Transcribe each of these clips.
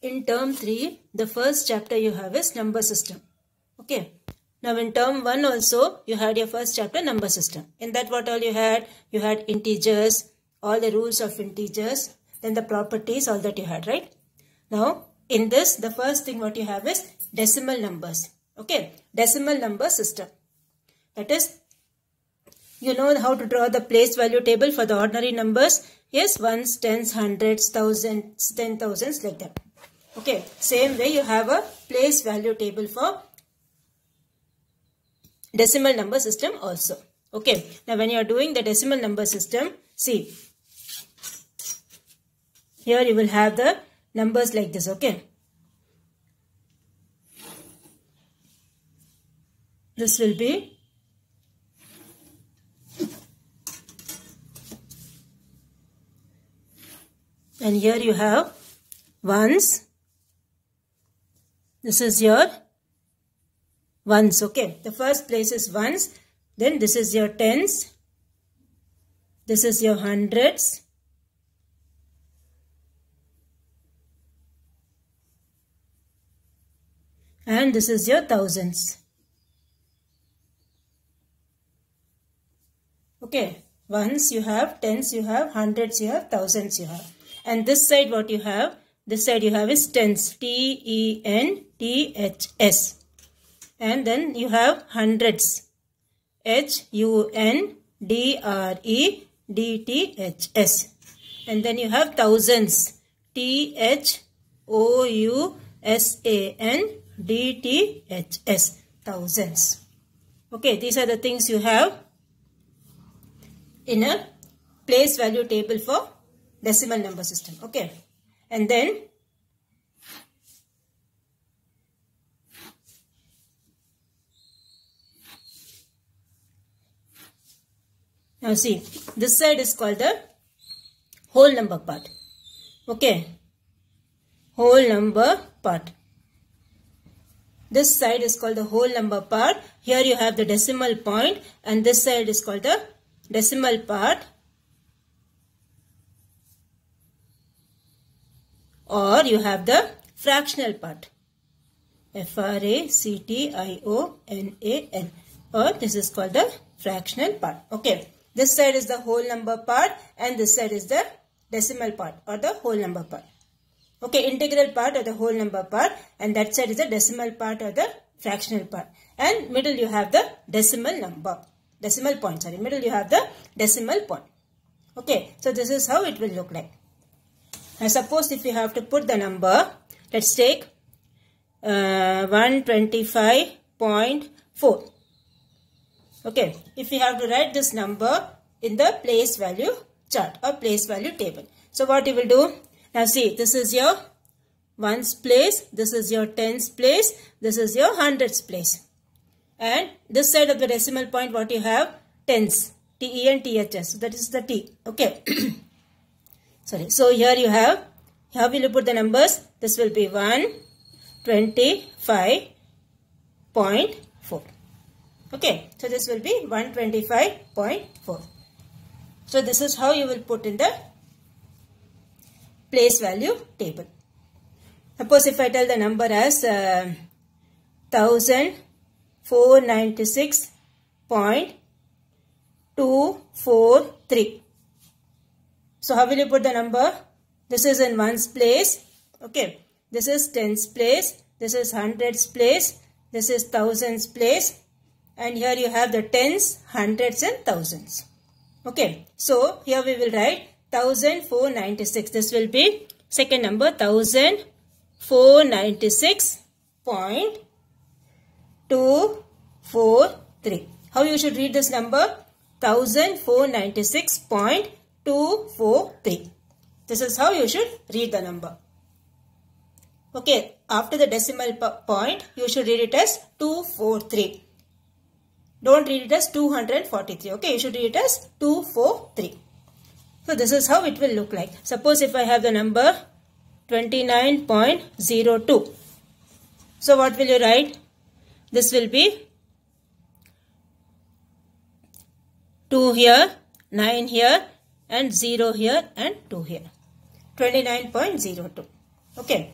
in term 3, the first chapter you have is number system. Okay. Now in term 1 also, you had your first chapter number system. In that what all you had? You had integers, all the rules of integers, then the properties, all that you had, right? Now in this, the first thing what you have is decimal numbers. Okay. Decimal number system. That is, you know how to draw the place value table for the ordinary numbers. Yes, ones, tens, hundreds, thousands, 10,000s, like that. Okay, same way you have a place value table for decimal number system also. Okay, now when you are doing the decimal number system, see, here you will have the numbers like this, okay. This will be and here you have ones. This is your ones, okay. The first place is ones. Then this is your tens. This is your hundreds. And this is your thousands. Okay. Ones you have, tens you have, hundreds you have, thousands you have. And this side what you have? This side you have is tens. T-E-N-T-H-S. And then you have hundreds. H-U-N-D-R-E-D-T-H-S. And then you have thousands. T-H-O-U-S-A-N-D-T-H-S. Thousands. Okay, these are the things you have in a place value table for decimal number system. Okay. And then now see, this side is called the whole number part. Okay. Whole number part. This side is called the whole number part. Here you have the decimal point and this side is called the decimal part. Or you have the fractional part. F-R-A-C-T-I-O-N-A-L. Or this is called the fractional part. Okay. This side is the whole number part and this side is the decimal part or the whole number part. Okay. Integral part or the whole number part and that side is the decimal part or the fractional part. And middle you have the decimal number. Decimal point. Sorry. Middle you have the decimal point. Okay. So this is how it will look like. Now suppose if you have to put the number, let's take 125.4. Okay, if you have to write this number in the place value chart or place value table. So what you will do? Now see, this is your ones place, this is your tens place, this is your hundreds place. And this side of the decimal point what you have? Tens. T-E-N-T-H-S. So that is the T. Okay. Sorry. So here you have, how will you put the numbers? This will be 125.4. Okay. So this will be 125.4. So this is how you will put in the place value table. Suppose if I tell the number as 1496.243. So how will you put the number? This is in ones place. Okay. This is tens place. This is hundreds place. This is thousands place. And here you have the tens, hundreds and thousands. Okay. So here we will write 1496. This will be second number 1496.243. How you should read this number? 1496.243. This is how you should read the number. Okay, after the decimal point, you should read it as 243. Don't read it as 243. Okay, you should read it as 243. So this is how it will look like. Suppose if I have the number 29.02. So what will you write? This will be 2 here, 9 here and 0 here and 2 here. 29.02. Okay.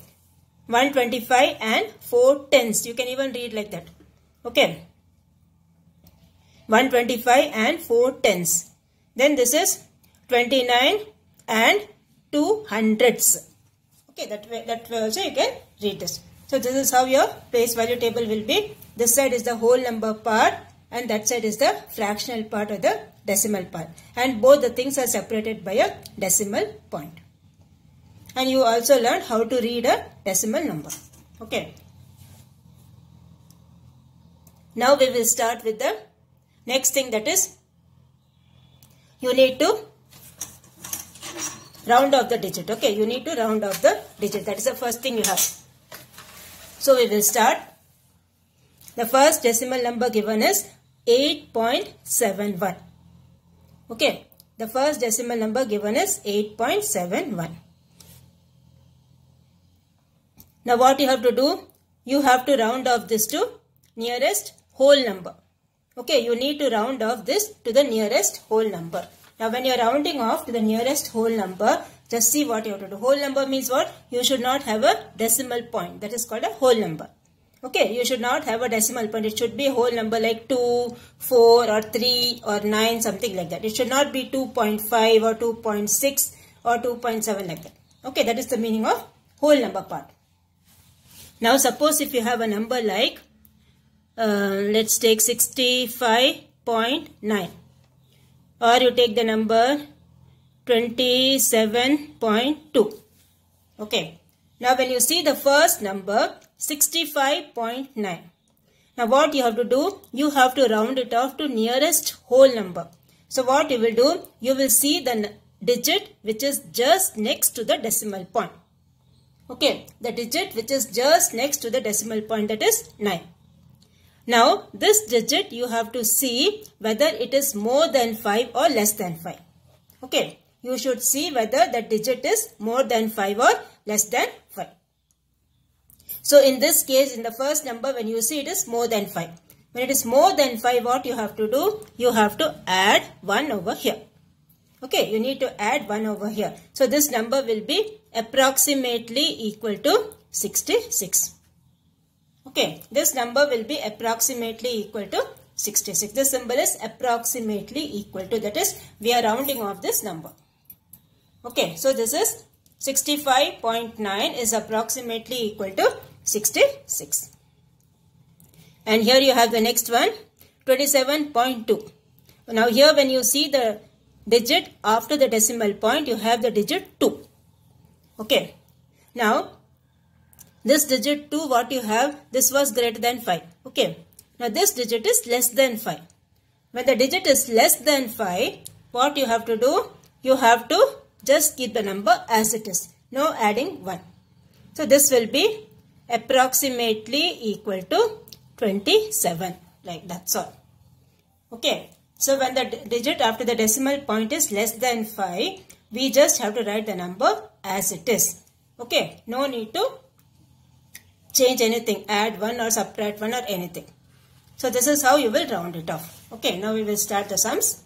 125 and 4 tenths. You can even read like that. Okay. 125 and 4 tenths. Then this is 29 and 2 hundredths. Okay, that way also you can read this. So this is how your place value table will be. This side is the whole number part and that side is the fractional part or the decimal part. And both the things are separated by a decimal point. And you also learned how to read a decimal number. Okay. Now we will start with the next thing, that is you need to round off the digit. Okay, you need to round off the digit. That is the first thing you have. So we will start. The first decimal number given is 8.71. Okay, the first decimal number given is 8.71. Now what you have to do? You have to round off this to nearest whole number. Okay, you need to round off this to the nearest whole number. Now when you are rounding off to the nearest whole number, just see what you have to do. Whole number means what? You should not have a decimal point. That is called a whole number. Okay, you should not have a decimal point. It should be a whole number like 2, 4 or 3 or 9, something like that. It should not be 2.5 or 2.6 or 2.7 like that. Okay, that is the meaning of whole number part. Now suppose if you have a number like, let's take 65.9. Or you take the number 27.2. Okay. Now when you see the first number 65.9. Now what you have to do? You have to round it off to nearest whole number. So what you will do? You will see the digit which is just next to the decimal point. Okay. The digit which is just next to the decimal point, that is 9. Now, this digit you have to see whether it is more than 5 or less than 5. Okay. You should see whether the digit is more than 5 or less than 5. So, in this case, in the first number, when you see it is more than 5. When it is more than 5, what you have to do? You have to add 1 over here. Okay. You need to add 1 over here. So, this number will be approximately equal to 66. Okay, this number will be approximately equal to 66. This symbol is approximately equal to, that is, we are rounding off this number. Okay, so this is 65.9 is approximately equal to 66. And here you have the next one, 27.2. Now here when you see the digit after the decimal point, you have the digit 2. Okay, now this digit 2, what you have, this was greater than 5. Okay. Now this digit is less than 5. When the digit is less than 5, what you have to do? You have to just keep the number as it is. No adding 1. So this will be approximately equal to 27. Like that's all. Okay. So when the digit after the decimal point is less than 5, we just have to write the number as it is. Okay. No need to change anything, add 1 or subtract 1 or anything. So this is how you will round it off. Okay, now we will start the sums.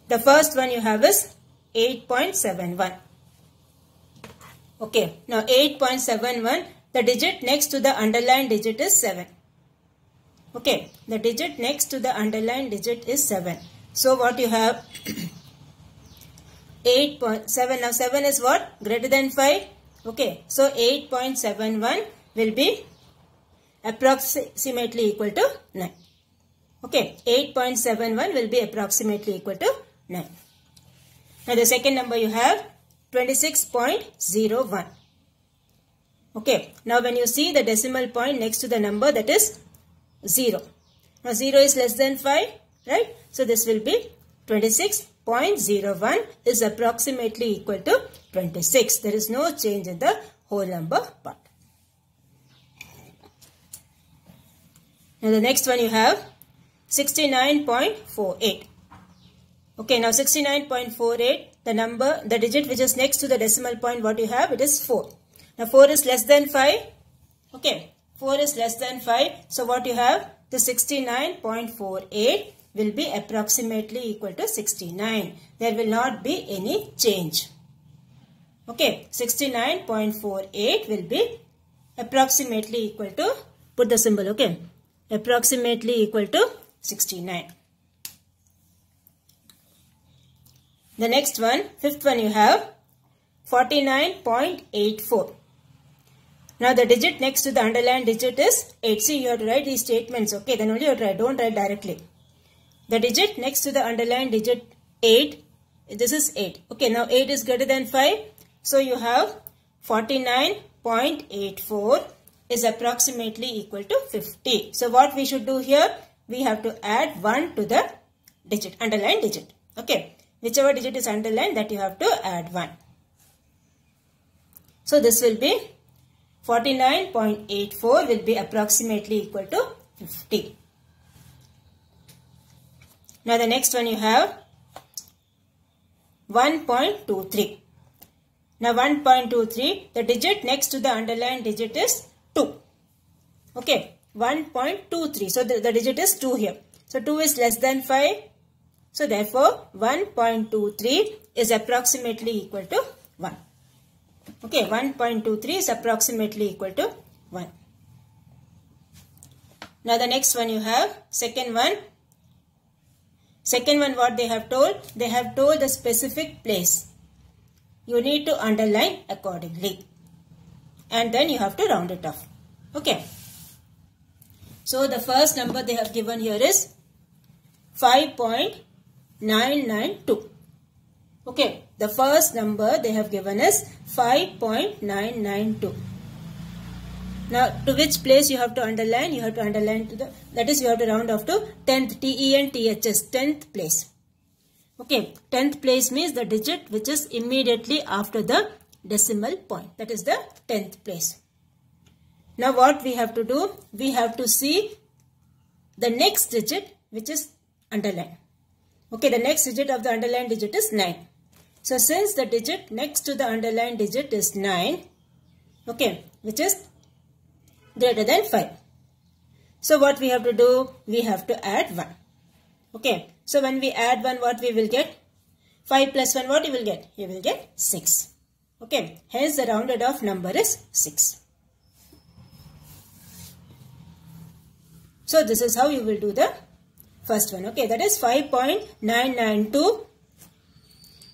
The first one you have is 8.71. Okay, now 8.71, the digit next to the underlined digit is 7. Okay, the digit next to the underlined digit is 7. So what you have? 8.7. Now 7 is what? Greater than 5. Okay, so 8.71 will be approximately equal to 9. Okay, 8.71 will be approximately equal to 9. Now the second number you have 26.01. Okay, now when you see the decimal point next to the number, that is 0. Now 0 is less than 5, right? So this will be 26.01 is approximately equal to 26. There is no change in the whole number part. Now the next one you have 69.48. Okay, now 69.48, the digit which is next to the decimal point, what you have, it is 4. Now 4 is less than 5. Okay, 4 is less than 5. So what you have, the 69.48 will be approximately equal to 69. There will not be any change. Okay, 69.48 will be approximately equal to, put the symbol, okay, approximately equal to 69. The next one, fifth one, you have 49.84. Now the digit next to the underlined digit is 8. See, you have to write these statements, okay, then only you have to write, don't write directly. The digit next to the underlined digit 8, this is 8. Okay, now 8 is greater than 5. So you have 49.84 is approximately equal to 50. So what we should do here, we have to add 1 to the digit, underlined digit. Okay, whichever digit is underlined, that you have to add 1. So this will be 49.84 will be approximately equal to 50. Now the next one you have 1.23. Now 1.23, the digit next to the underlined digit is 2. Okay, 1.23. So the digit is 2 here. So 2 is less than 5. So therefore 1.23 is approximately equal to 1. Okay, 1.23 is approximately equal to 1. Now the next one you have, second one. Second one, what they have told? They have told the specific place. You need to underline accordingly. And then you have to round it off. Okay. So the first number they have given here is 5.992. Okay. The first number they have given is 5.992. Now, to which place you have to underline? You have to underline to the, that is, you have to round off to 10th, T-E-N-T-H-S, 10th place. Okay, 10th place means the digit which is immediately after the decimal point. That is the 10th place. Now, what we have to do? We have to see the next digit which is underlined. Okay, the next digit of the underlined digit is 9. So, since the digit next to the underlined digit is 9, okay, which is greater than 5. So what we have to do? We have to add 1. Okay. So when we add 1, what we will get? 5 plus 1, what you will get? You will get 6. Okay. Hence the rounded off number is 6. So this is how you will do the first one. Okay. That is 5.992.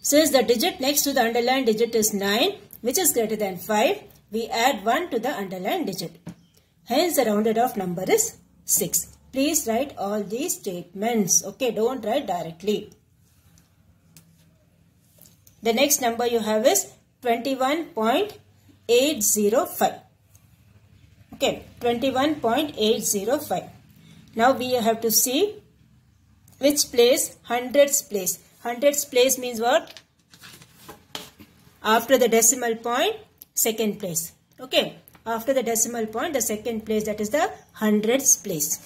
Since the digit next to the underlined digit is 9, which is greater than 5, we add 1 to the underlined digit. Hence, the rounded off number is 6. Please write all these statements. Okay, don't write directly. The next number you have is 21.805. Okay, 21.805. Now, we have to see which place, hundreds place. Hundreds place means what? After the decimal point, second place. Okay. After the decimal point, the second place, that is the hundreds place.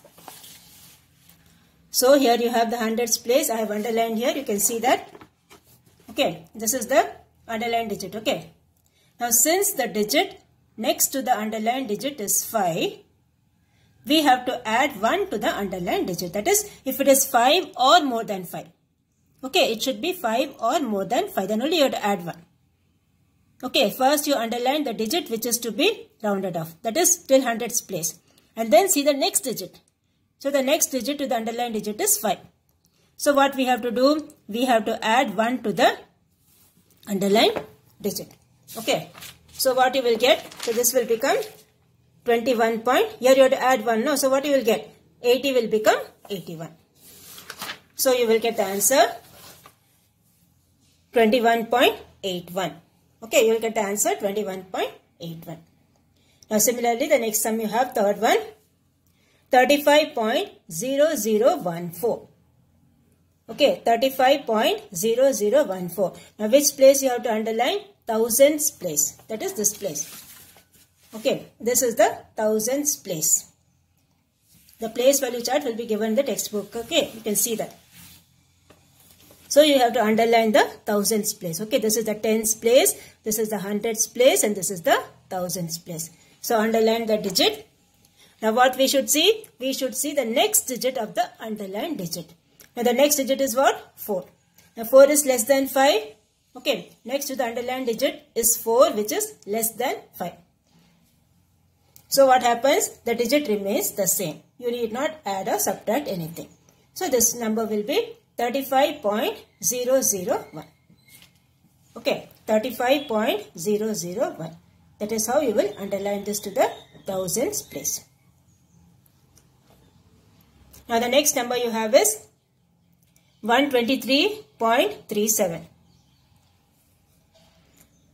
So here you have the hundreds place. I have underlined here. You can see that. Okay. This is the underlined digit. Okay. Now since the digit next to the underlined digit is 5, we have to add 1 to the underlined digit. That is, if it is 5 or more than 5. Okay. It should be 5 or more than 5. Then only you have to add 1. Okay, first you underline the digit which is to be rounded off. That is till hundreds place. And then see the next digit. So the next digit to the underlined digit is 5. So what we have to do? We have to add 1 to the underlined digit. Okay. So what you will get? So this will become 21 point. Here you have to add 1. No. So what you will get? 80 will become 81. So you will get the answer 21.81. Okay, you will get the answer 21.81. Now similarly, the next sum you have, third one, 35.0014. Okay, 35.0014. Now which place you have to underline? Thousands place. That is this place. Okay, this is the thousands place. The place value chart will be given in the textbook. Okay, you can see that. So you have to underline the thousands place. Okay, this is the tens place, this is the hundreds place, and this is the thousands place. So underline the digit. Now what we should see? We should see the next digit of the underlined digit. Now the next digit is what? 4. Now 4 is less than 5. Okay, next to the underlined digit is 4, which is less than 5. So what happens? The digit remains the same. You need not add or subtract anything. So this number will be 35.001. Okay, 35.001. That is how you will underline this to the thousands place. Now the next number you have is 123.37.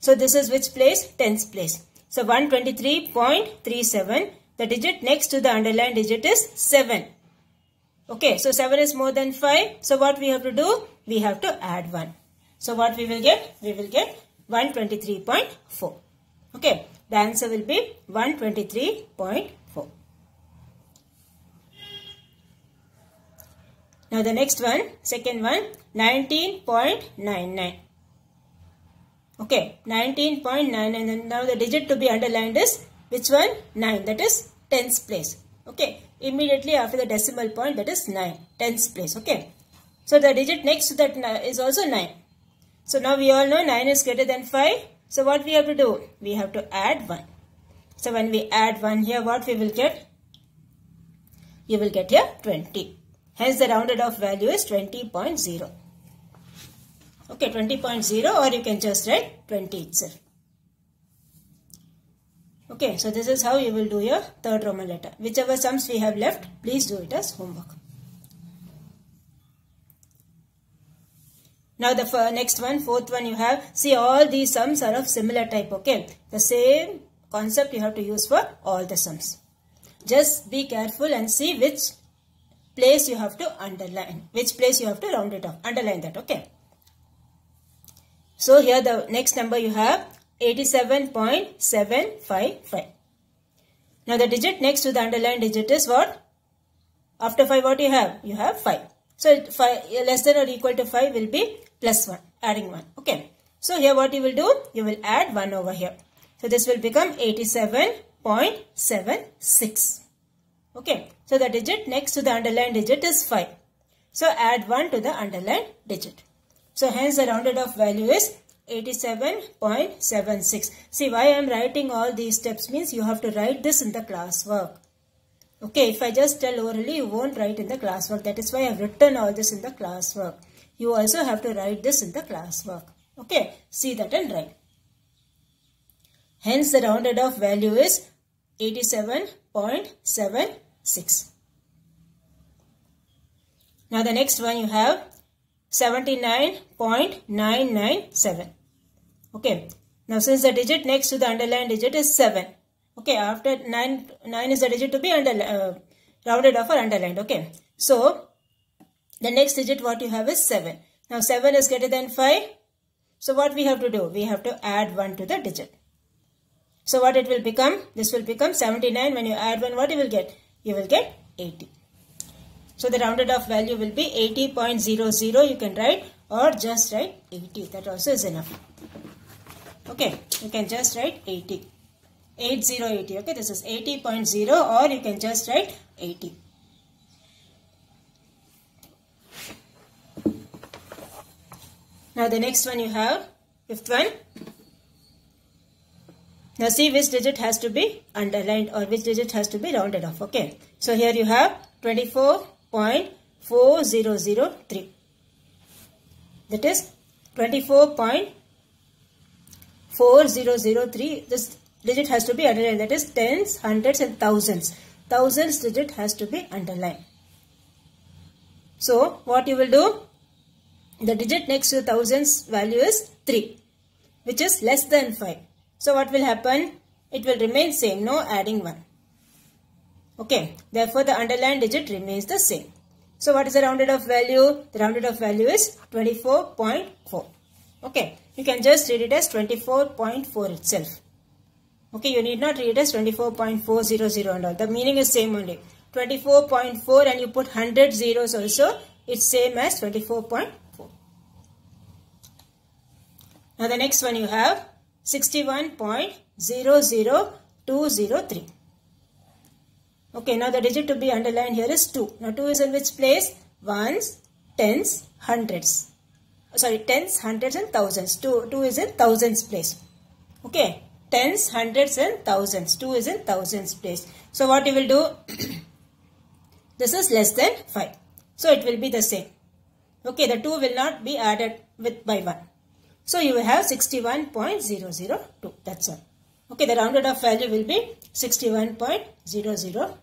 So this is which place? Tens place. So 123.37. The digit next to the underlined digit is 7. Okay, so 7 is more than 5. So what we have to do? We have to add 1. So what we will get? We will get 123.4. Okay, the answer will be 123.4. Now the next one, second one, 19.99. Okay, 19.99, and now the digit to be underlined is which one? 9, that is tens place. Okay, immediately after the decimal point, that is 9, tens place. Okay, so the digit next to that is also 9. So now we all know 9 is greater than 5. So what we have to do? We have to add 1. So when we add 1 here, what we will get? You will get here 20. Hence the rounded off value is 20.0. Okay, 20.0, or you can just write 20 itself. Okay, so this is how you will do your third Roman letter. Whichever sums we have left, please do it as homework. Now the next one, fourth one you have, see all these sums are of similar type, okay. The same concept you have to use for all the sums. Just be careful and see which place you have to underline, which place you have to round it off, underline that, okay. So here the next number you have 87.755. Now the digit next to the underlined digit is what? After 5 what you have? You have 5. So 5 less than or equal to 5 will be plus 1, adding 1. Okay. So here what you will do? You will add 1 over here. So this will become 87.76. Okay. So the digit next to the underlined digit is 5. So add 1 to the underlined digit. So hence the rounded off value is 87.76. See why I am writing all these steps means you have to write this in the classwork. Okay, if I just tell orally, you won't write in the classwork. That is why I have written all this in the classwork. You also have to write this in the classwork. Okay, see that and write. Hence the rounded off value is 87.76. Now the next one you have 79.997. Okay. Now since the digit next to the underlined digit is 7. Okay. After 9 is the digit to be rounded off or underlined. Okay. So the next digit what you have is 7. Now 7 is greater than 5. So what we have to do? We have to add 1 to the digit. So what it will become? This will become 79. When you add 1, what you will get? You will get 80. So the rounded off value will be 80.00. You can write or just write 80. That also is enough. Okay. You can just write 80. 8080. Okay. This is 80.0 or you can just write 80. Now the next one you have, fifth one. Now see which digit has to be underlined or which digit has to be rounded off. Okay. So here you have 24.4003. That is 24.4003. This digit has to be underlined. That is tens, hundreds and thousands. Thousands digit has to be underlined. So what you will do? The digit next to thousands value is 3, which is less than 5. So what will happen? It will remain same, no adding 1. Okay, therefore the underlined digit remains the same. So what is the rounded off value? The rounded off value is 24.4. Okay, you can just read it as 24.4 itself. Okay, you need not read it as 24.400 and all. The meaning is same only. 24.4 and you put 100 zeros also, it's same as 24.4. Now the next one you have 61.00203. Okay, now the digit to be underlined here is 2. Now 2 is in which place? Ones, tens, hundreds. sorry, tens, hundreds and thousands. 2 is in thousands place. Okay, tens, hundreds and thousands. 2 is in thousands place. So what you will do? This is less than 5. So it will be the same. Okay, the 2 will not be added with by 1. So you will have 61.002. That's all. Okay, the rounded off value will be 61.002.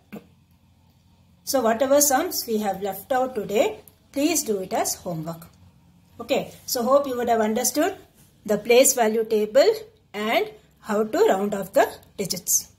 So whatever sums we have left out today, please do it as homework. Okay, so hope you would have understood the place value table and how to round off the digits.